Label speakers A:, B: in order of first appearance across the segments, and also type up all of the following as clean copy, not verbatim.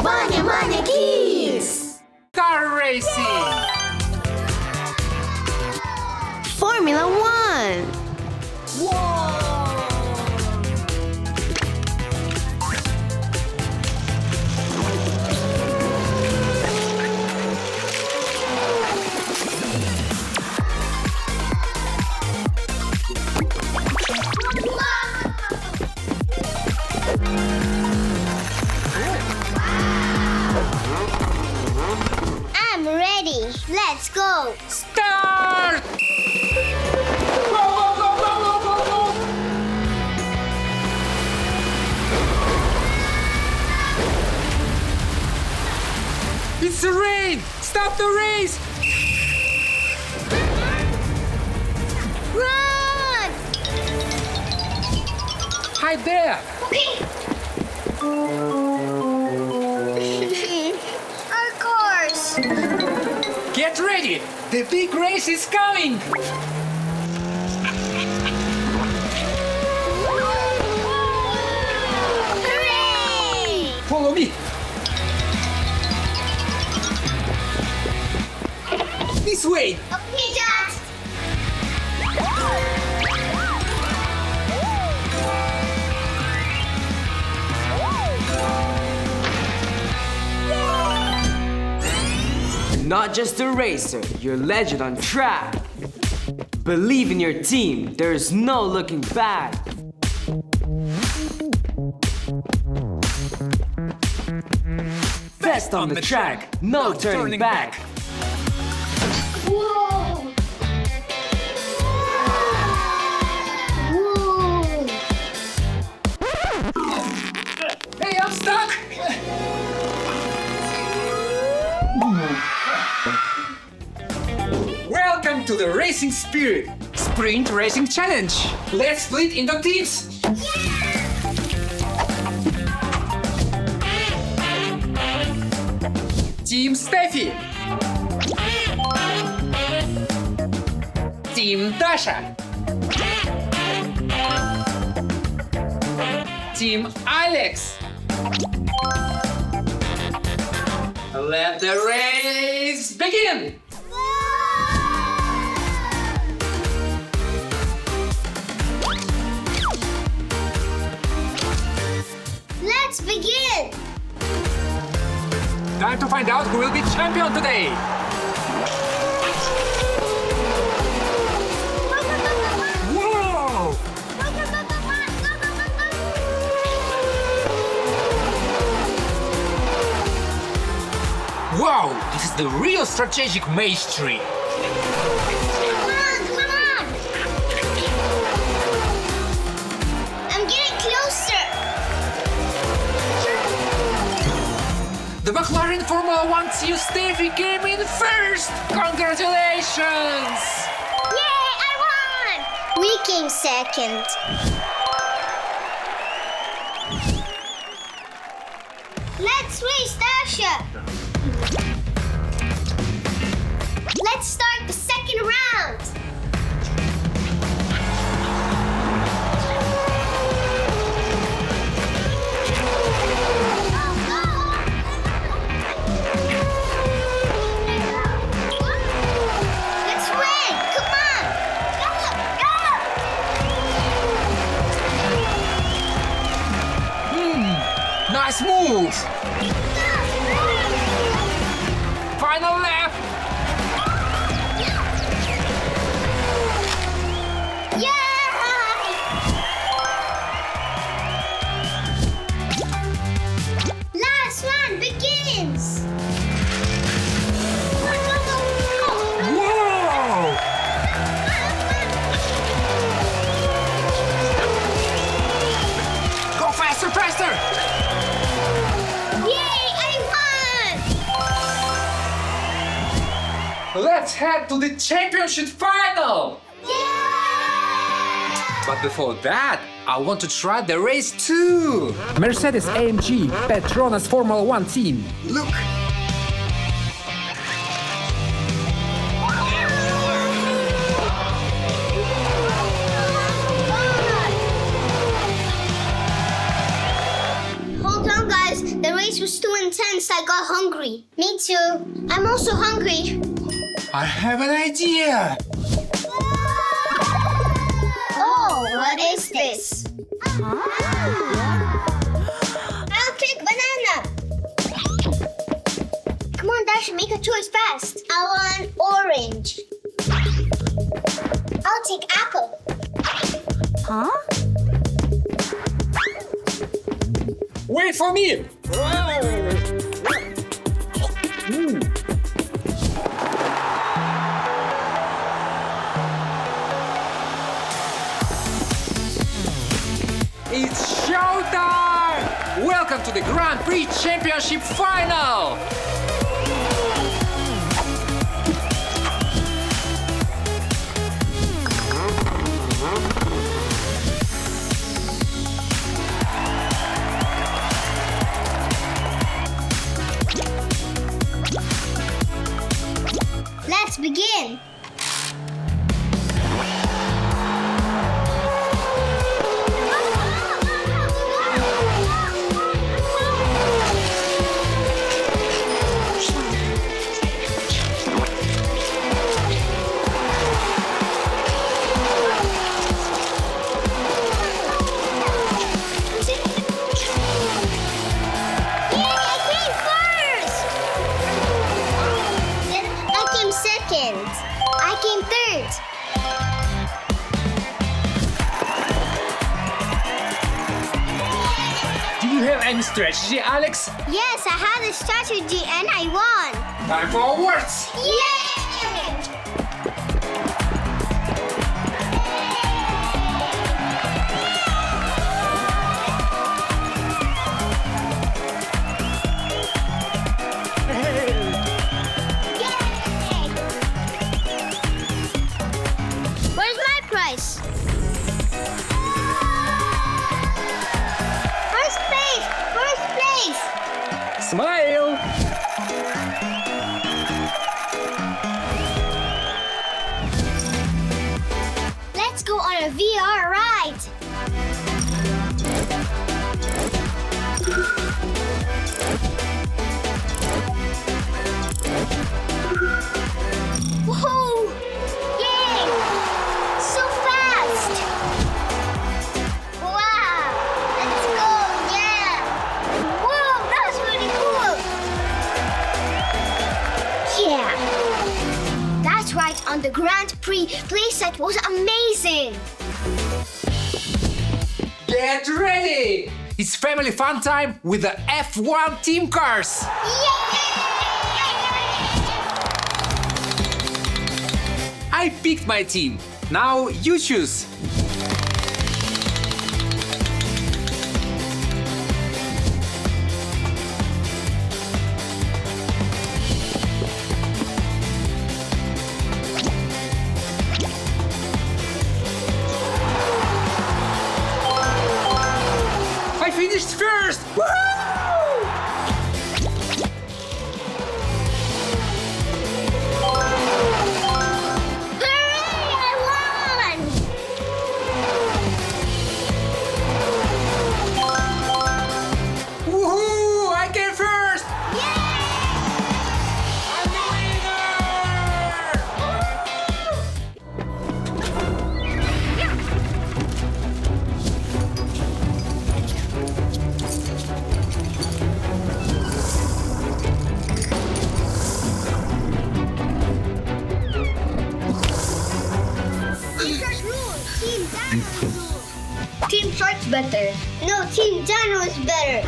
A: Mania, Mania Kids!
B: Car racing!
A: Formula One! I'm ready. Let's go.
B: Start! Go, go, go, go, go, go, go! It's the rain! Stop the race!
A: Run!
B: Hide there!
A: Our cars.
B: Get ready! The big race is coming!
A: Hooray!
B: Follow me! This way!
A: Okay, Dad.
C: Not just a racer, you're a legend on track. Believe in your team, there's no looking back. Best on the track, no turning back.
A: Whoa! Whoa!
B: Hey, I'm stuck! Welcome to the Racing Spirit Sprint Racing Challenge. Let's split into teams. Team Steffi. Team Dasha. Team Alex. Let the race begin!
A: Let's begin!
B: Time to find out who will be champion today! Whoa! Wow! This is the real strategic mastery!
A: Come on! I'm getting closer!
B: The McLaren Formula One team Steffi came in first! Congratulations!
A: Yay! I won! We came second. Let's race, Dasha! Let's start the second round! Let's win! Come on!
B: Nice move! Final lap!
A: Last one begins!
B: Whoa! Go faster, faster!
A: Yay! I won!
B: Let's head to the championship final!
A: Yeah!
B: But before that, I want to try the race too! Mercedes-AMG Petronas Formula One team. Look!
A: Hold on, guys. The race was too intense. I got hungry. Me too. I'm also hungry.
B: I have an idea.
A: Oh, what is this? I'll pick banana. Come on, Dash, make a choice fast. I want orange. I'll take apple.
B: Wait for me. It's showtime! Welcome to the Grand Prix Championship Final!
A: Let's begin. I came third.
B: Do you have any strategy, Alex?
A: Yes, I had a strategy and I won.
B: Time for awards!
A: Yay! Where's my prize? First place! First place!
B: Smile!
A: Let's go on a VR ride. Whoa! Yay! So fast! Wow! Let's go! Yeah! Whoa! That was really cool! Yeah! That's right, on the Grand Prix playset was amazing!
B: Get ready! It's family fun time with the F1 team cars! I picked my team. Now you choose. I finished first! Woohoo!
A: Hooray! I won!
B: Woohoo! I came first! I'm
A: Team Shark's better. No, Team Dino is better.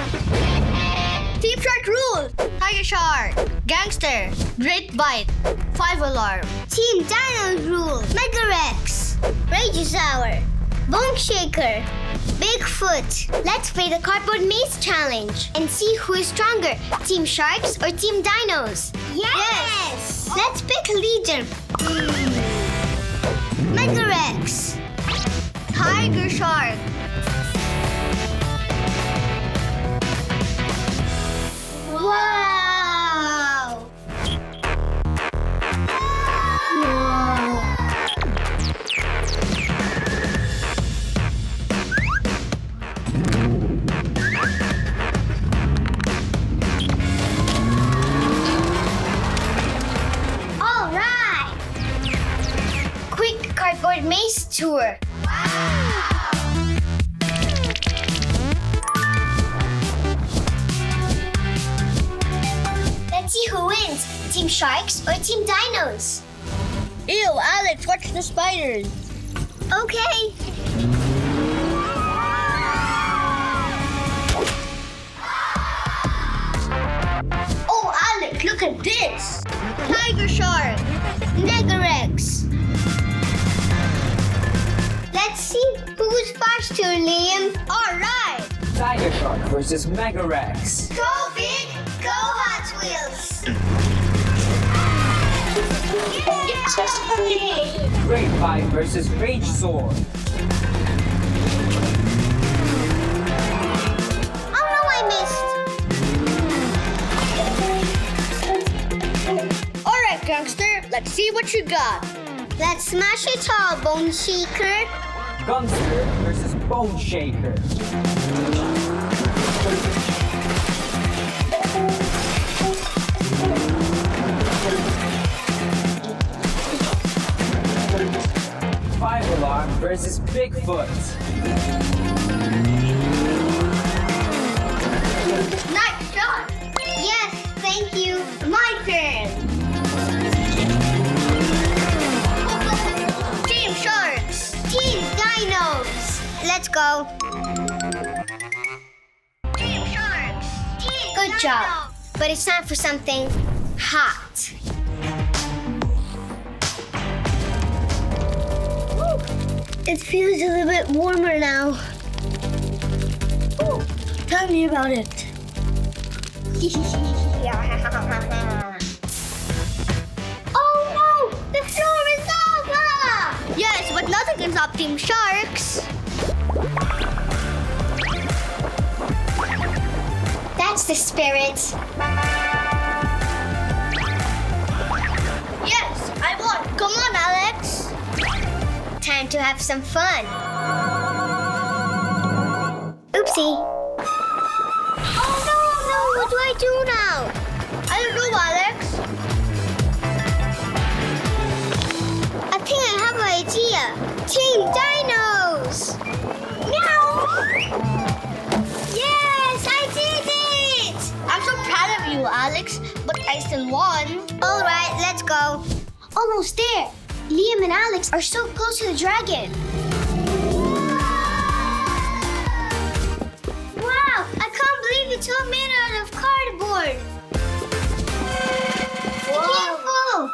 A: Team Shark rule. Tiger Shark. Gangster. Great Bite. 5 Alarm. Team Dino's rule. Mega Rex. Rageosaur. Bone Shaker. Bigfoot. Let's play the Cardboard Maze Challenge and see who is stronger, Team Sharks or Team Dinos. Yes! Let's pick a leader. Mega Rex. Tiger Shark. Wow! Team Sharks or Team Dinos?
D: Ew, Alex, watch the spiders.
A: Okay.
D: Oh, Alex, look at this.
A: Tiger Shark. Megarex. Let's see who's faster, Liam. All right.
C: Tiger Shark versus Megarex.
A: Go big, go Hot Wheels.
C: Great Fight versus Rage Sword.
A: Oh no, I missed.
D: All right, gangster, let's see what you got.
A: Let's smash it all, Bone Shaker.
C: Gunster versus Bone Shaker. Five Alarm versus Bigfoot.
A: Nice shot. Yes, thank you. My turn. Team Sharks. Team Dinos. Let's go. Team Sharks. Team Good job. But it's time for something hot. It feels a little bit warmer now.
D: Tell me about it.
A: Oh no! The floor is lava!
D: Yes, but nothing can stop Team Sharks.
A: That's the spirit.
D: Yes, I won. Come on, Alex.
A: Time to have some fun. Oopsie. Oh no! What do I do now?
D: I don't know, Alex.
A: I think I have an idea. Team Dinos! Meow! Yes, I did it!
D: I'm so proud of you, Alex, but I still won.
A: All right, let's go. Almost there. Liam and Alex are so close to the dragon. Wow, I can't believe it's all made out of cardboard. Careful!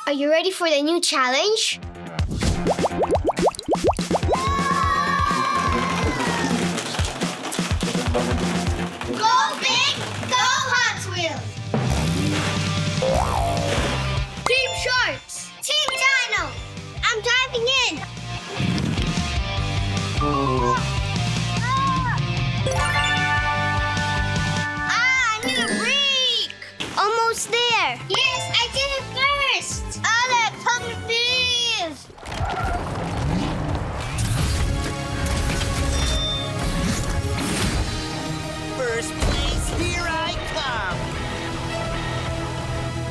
A: Are you ready for the new challenge? Go big, go Hot Wheels!
D: Team Sharks.
A: Team Dino! I'm diving in! Ah, I need a break! Almost there! Yes, I did it first!
D: Alex, help me, please.
E: First place, here I come.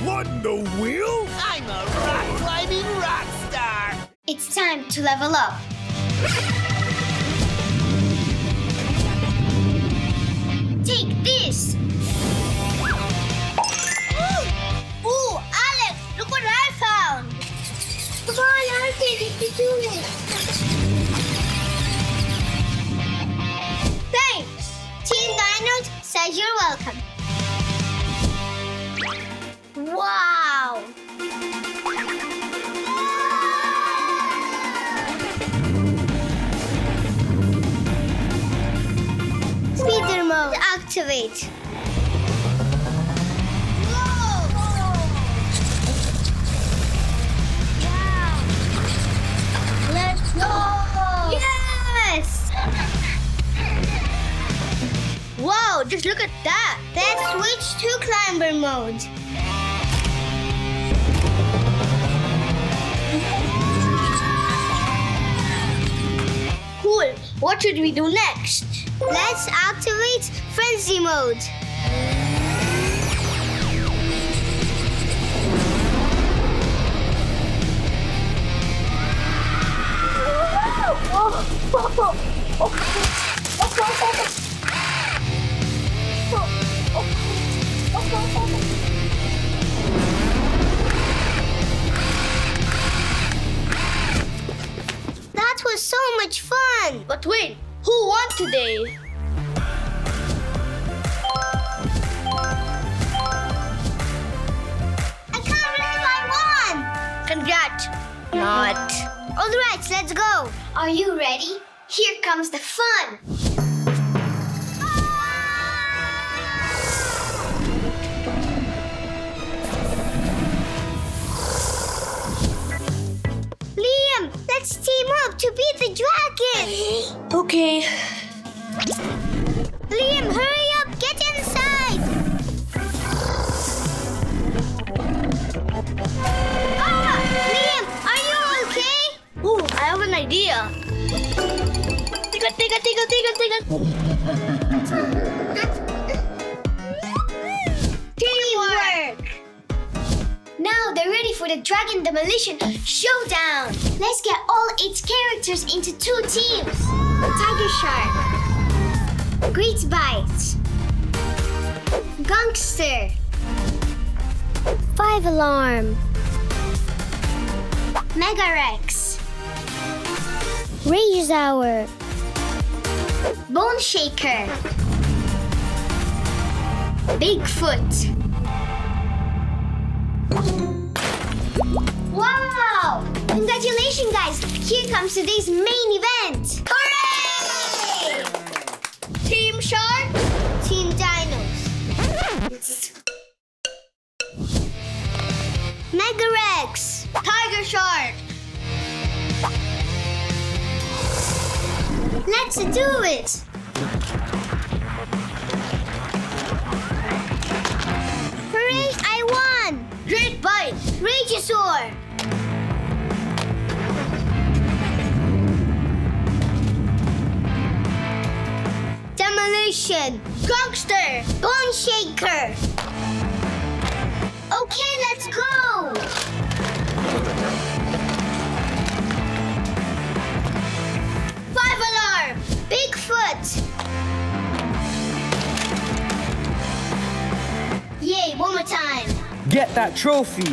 E: What in the wheel? I'm a rock climbing rock star.
A: It's time to level up. Take this!
D: Ooh, Alex, look what I found.
A: Come on, Alfie, you can do it!
D: Thanks.
A: Team Dinos says you're welcome. Wow! Speeder mode activate.
D: Let's go.
A: Yes!
D: Wow, just look at that.
A: Let's switch to climber mode.
D: Cool. What should we do next?
A: Let's activate frenzy mode.
D: But wait, who won today?
A: I can't believe I won!
D: Congrats. Not.
A: Alright, let's go. Are you ready? Here comes the fun. Liam, let's team up to beat the dragon.
D: Okay.
A: Liam, hurry up, get inside. Liam, are you okay?
D: Ooh, I have an idea. Tiga.
A: Teamwork. Now they're ready for the Dragon Demolition Showdown. Let's get all 8 characters into 2 teams. Tiger Shark, Great Bite, Gangster, 5 Alarm, Mega Rex, Rage Hour, Bone Shaker, Bigfoot. Wow! Congratulations, guys! Here comes today's main event! Hooray!
D: Team Shark.
A: Team Dinos. Mega Rex.
D: Tiger Shark.
A: Let's do it! Hooray! I won!
D: Great Bite.
A: Ragesaur! Demolition!
D: Gangster.
A: Bone Shaker! Okay, let's go!
D: Five Alarm.
A: Bigfoot! Yay, one more time!
C: Get that trophy!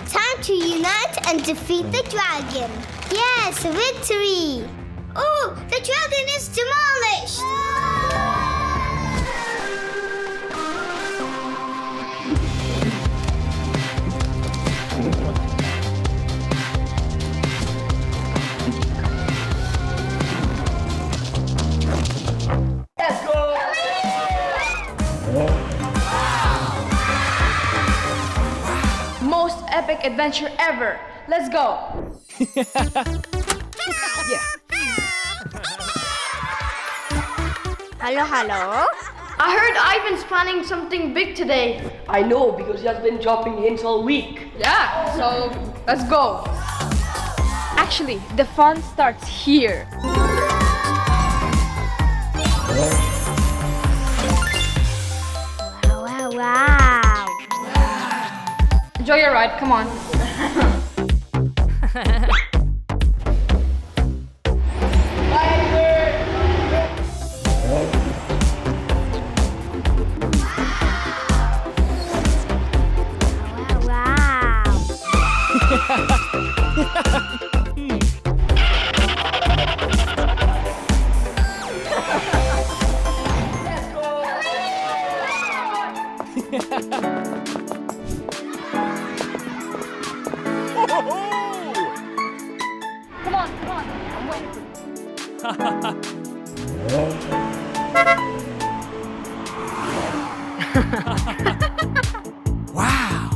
A: Time to unite and defeat the dragon! Yes, victory! Oh, the dragon is demolished!
F: Most epic adventure ever. Let's go.
D: Hello.
F: I heard Ivan's planning something big today.
G: I know because he has been dropping hints all week.
F: Yeah, so let's go. Actually, the fun starts here.
A: Wow!
F: Enjoy your ride, come on. Come on, I'm waiting for you.
B: Wow!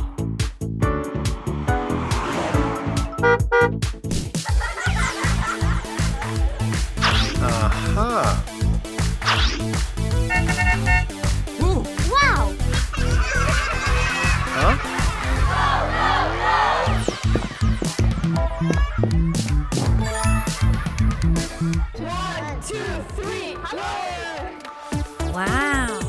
B: Ooh,
A: Wow!
H: Wow.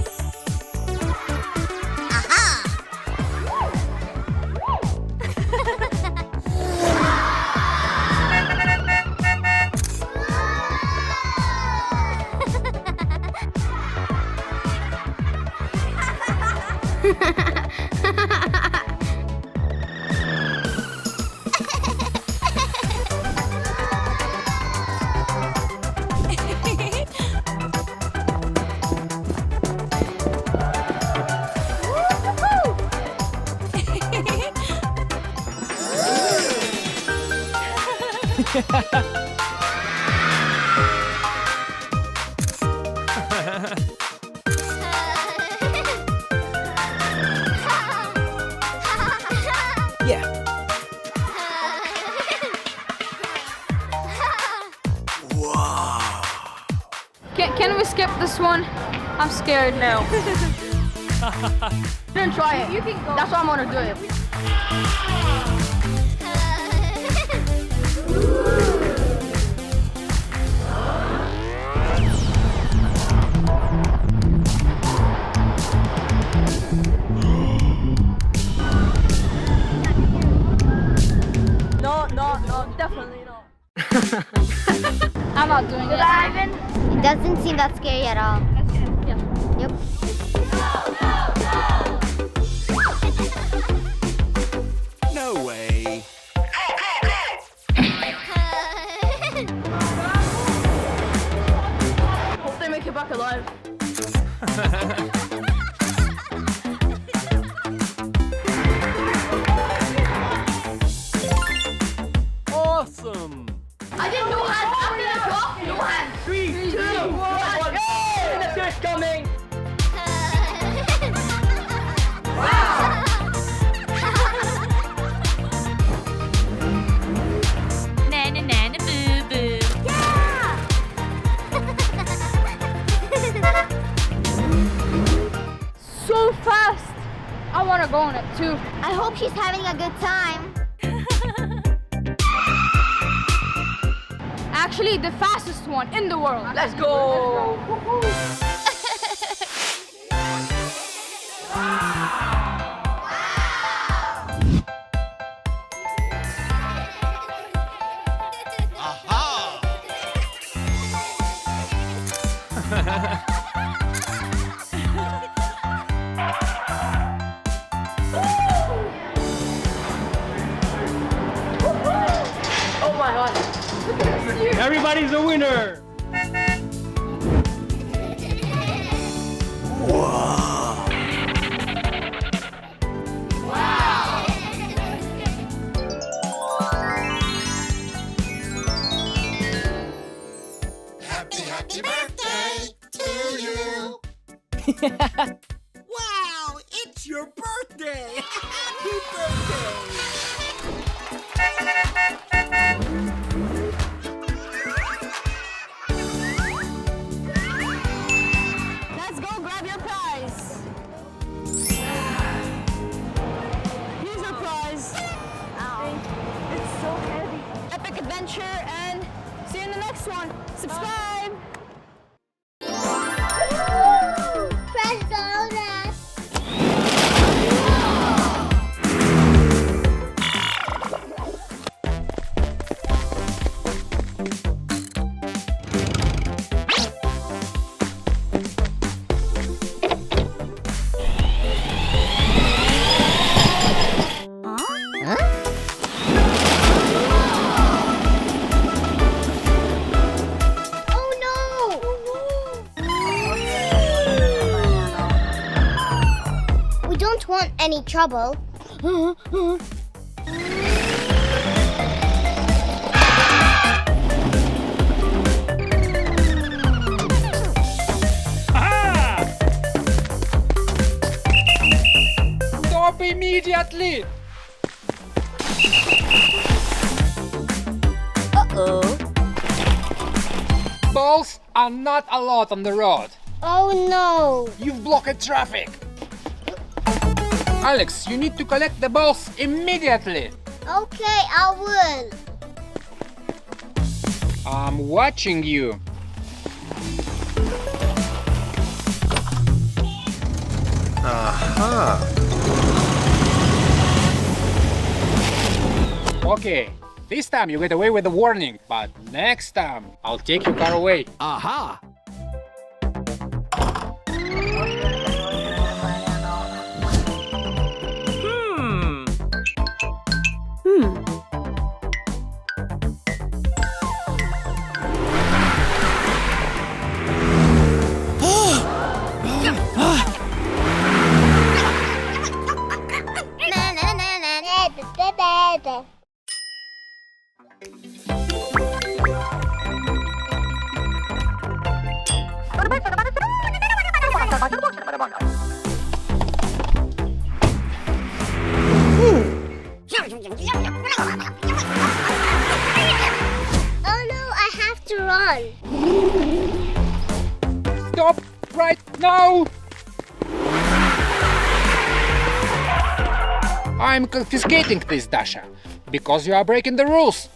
B: Yeah.
F: Can we skip this one? I'm scared now.
G: Then try it.
F: You can go.
G: That's why I'm gonna do it. No, definitely not.
F: I'm not doing it.
D: Ivan.
A: It doesn't seem that scary at all.
F: Yeah.
A: Yep.
E: No way.
G: Hope they make it back alive.
E: Awesome.
G: I didn't know hands after the drop. No hands. 3, 2, 1. Yay! The is coming.
H: Nana nana boo boo.
F: So fast. I want to go on it too.
A: I hope she's having a good time.
F: Actually, the fastest one in the world.
G: Let's go. Oh my god.
E: Everybody's a winner.
I: Happy birthday to you.
E: Wow, it's your birthday. Happy birthday.
G: Let's go grab your prize. Here's your prize. It's so heavy. Epic adventure, and see you in the next one. Subscribe.
A: Press bonus. Oh no! We don't want any trouble.
B: Stop immediately!
A: Uh-oh.
B: Balls are not allowed on the road.
A: Oh no!
B: You've blocked traffic. Alex, you need to collect the balls immediately.
A: Okay, I will.
B: I'm watching you. Okay, this time you get away with a warning, but next time I'll take your car away.
E: Aha.
A: Na, na, na, na, na, na, na, na.
D: Oh no, I have to run.
B: Stop right now! I'm confiscating this, Dasha, because you are breaking the rules.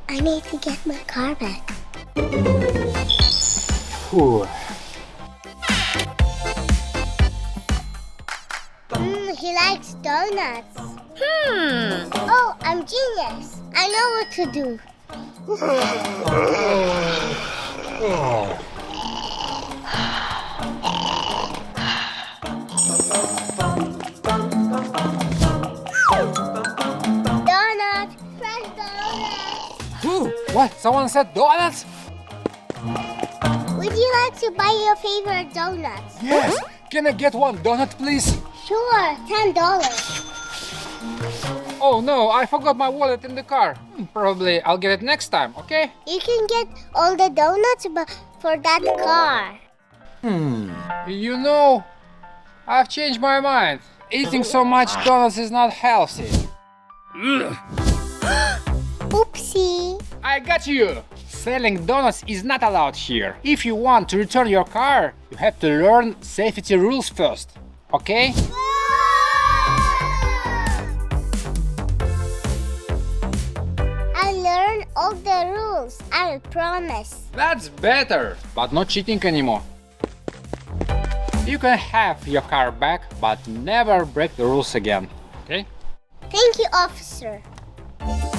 D: I need to get my car back.
B: Whew.
D: He likes donuts. Oh, I'm genius. I know what to do. Donut, fresh donut.
B: Ooh, what? Someone said donuts?
D: Would you like to buy your favorite donuts?
B: Yes. Can I get one donut, please?
D: Sure, $10.
B: Oh no, I forgot my wallet in the car. Probably I'll get it next time, okay?
D: You can get all the donuts for that car.
B: You know, I've changed my mind. Eating so much donuts is not healthy.
D: Oopsie.
B: I got you! Selling donuts is not allowed here. If you want to return your car, you have to learn safety rules first, okay?
D: I'll learn all the rules. I'll promise.
B: That's better, but not cheating anymore. You can have your car back, but never break the rules again, okay?
D: Thank you, officer. Yes.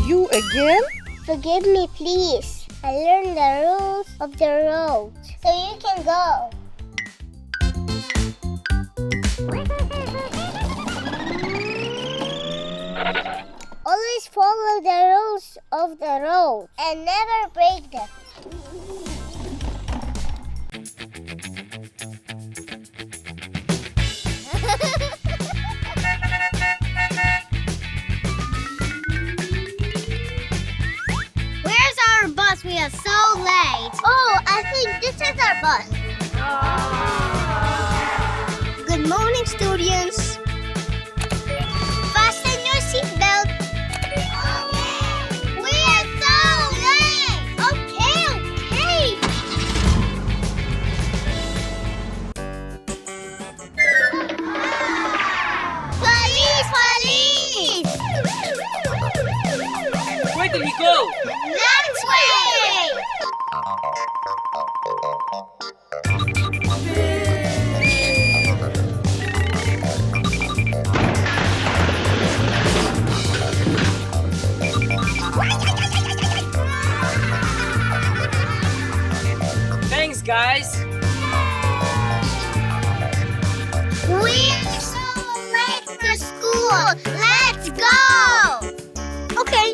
G: You again?
D: Forgive me, please. I learned the rules of the road, so you can go. Always follow the rules of the road and never break them.
A: Where's our bus? We are so late.
D: Oh, I think this is our bus.
A: Good morning, students. Fasten your seatbelt.
D: We are so late.
A: Okay.
D: Police, police!
C: Where did he go?
D: That way!
C: Thanks, guys.
D: We're so late for school. Let's go!
A: Okay.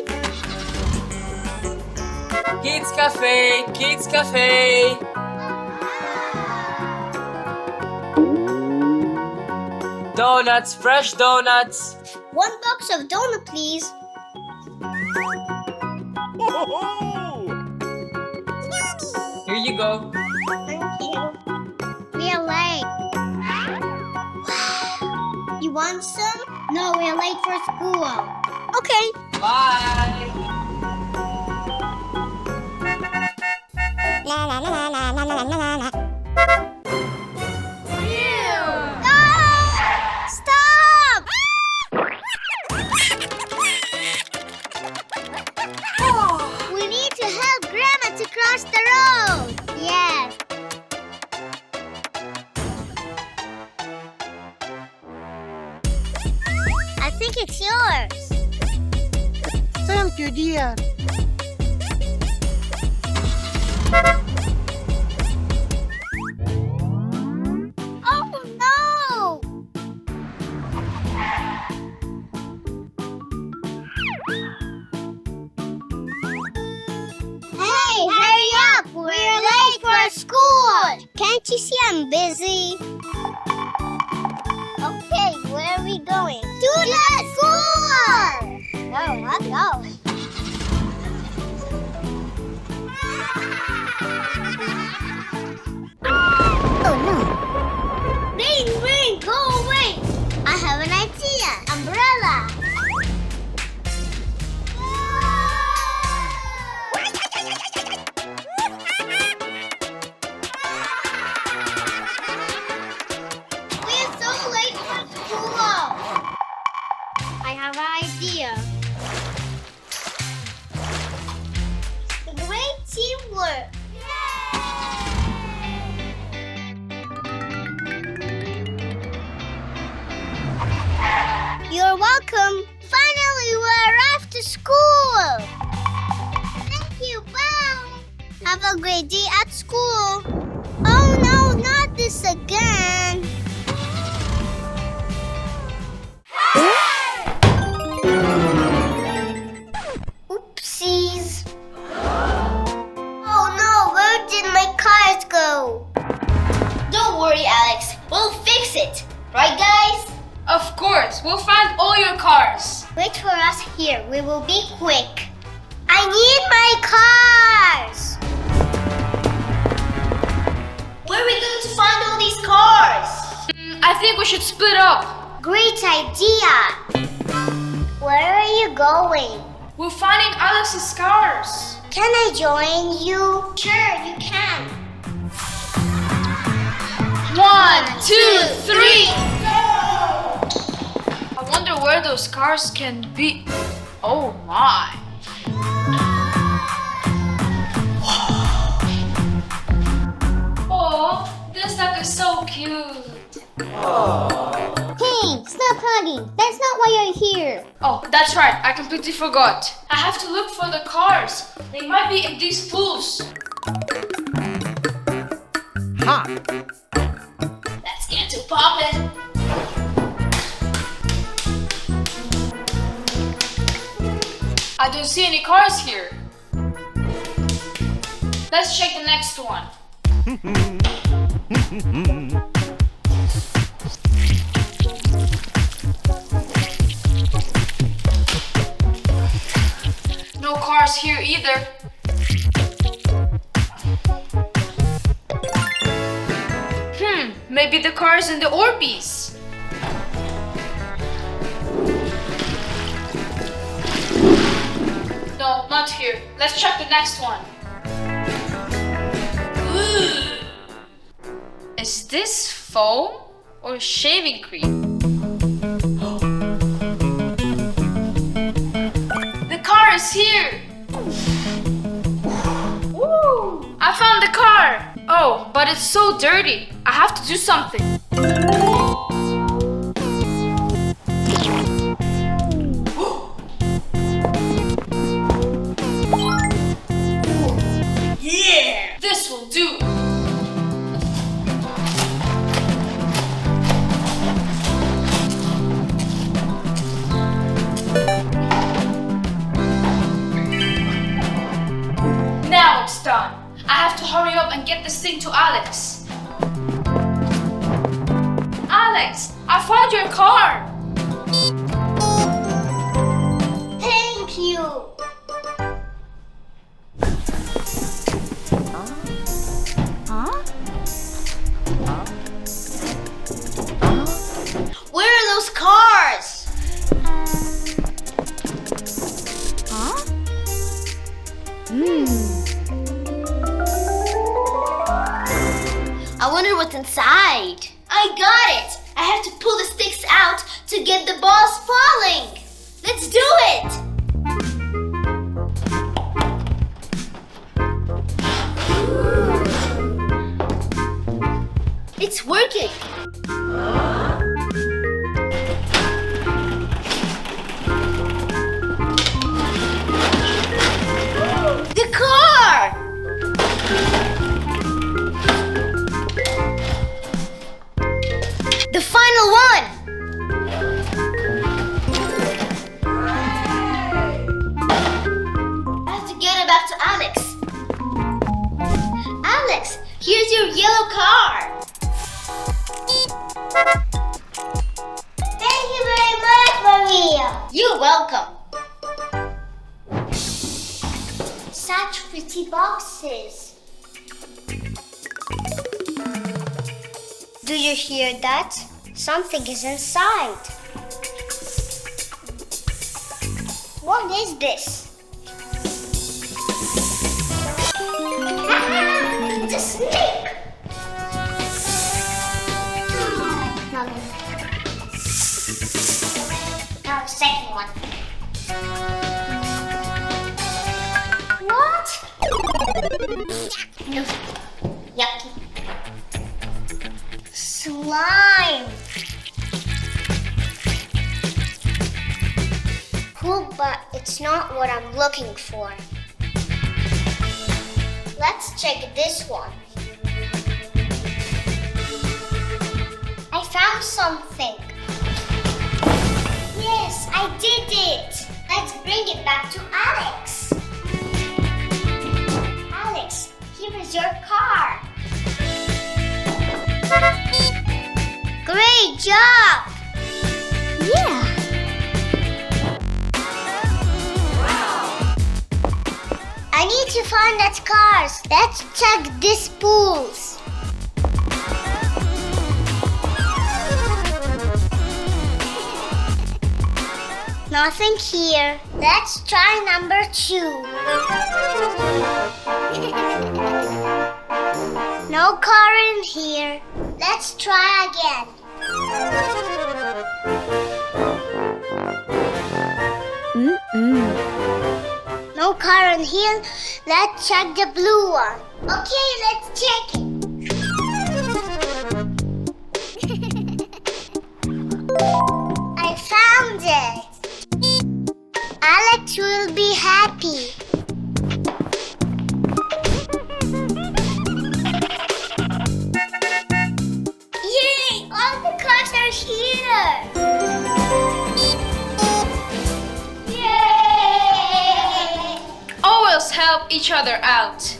C: Kids Cafe, Kids Cafe. Donuts, fresh donuts.
A: 1 box of donut, please.
C: Here you go.
A: Thank you. We are late. You want some? No, we are late for school. Okay.
C: Bye.
A: Stop!
D: We need to help Grandma to cross the road. Yes. think it's yours.
E: Thank you, dear.
D: Oh no! Hey, hurry up! We're late for school! Can't you see I'm busy? Okay, where are we going? To the school! Let's go. Oh no! Rain, go away! I have an idea. Umbrella. We're so late for school. I have an idea. Great teamwork. You're welcome. Finally, we arrived to school. Thank you. Bye. Have a great day at school. Oh no, not this again. Oopsies. Oh no, where did my cars go? Don't worry, Alex. We'll fix it. Right, guys?
F: Of course, we'll find all your cars.
D: Wait for us here. We will be quick. I need my cars.
A: Where are we going to find all these cars?
F: I think we should split up.
D: Great idea. Where are you going?
F: We're finding Alex's cars.
D: Can I join you? Sure, you can.
F: 1, 2, 3. I wonder where those cars can be. Oh my. Oh, this duck is so cute.
D: Hey, stop hugging. That's not why you're here.
F: Oh, that's right. I completely forgot. I have to look for the cars. They might be in these pools.
E: Ha!
F: Let's get to poppin'. I don't see any cars here. Let's check the next one. No cars here either. Maybe the cars in the Orbeez. No, not here. Let's check the next one. Ooh. Is this foam or shaving cream? The car is here. Woo! I found the car. Oh, but it's so dirty. I have to do something. Yeah! This will do. Now it's done. I have to hurry up and get this thing to Alex. Alex, I found your car.
D: Thank you.
A: Where are those cars? I wonder what's inside. I got it! I have to pull the sticks out yellow car.
D: Thank you very much, Maria.
A: You're welcome.
D: Such pretty boxes. Do you hear that? Something is inside. What is this? It's a snake! Nothing. Now the second one. What? No. Yucky. Slime. Cool, but it's not what I'm looking for. Let's check this one. I found something. Yes, I did it. Let's bring it back to Alex. Alex, here is your car. Great job! Yeah. I need to find that cars. Let's check these pools. Nothing here. Let's try number 2. No car in here. Let's try again. No car in here. Let's check the blue one. Okay, let's check it. I found it. Alex will be happy. Yay! All the cars are here.
F: Always help each other out.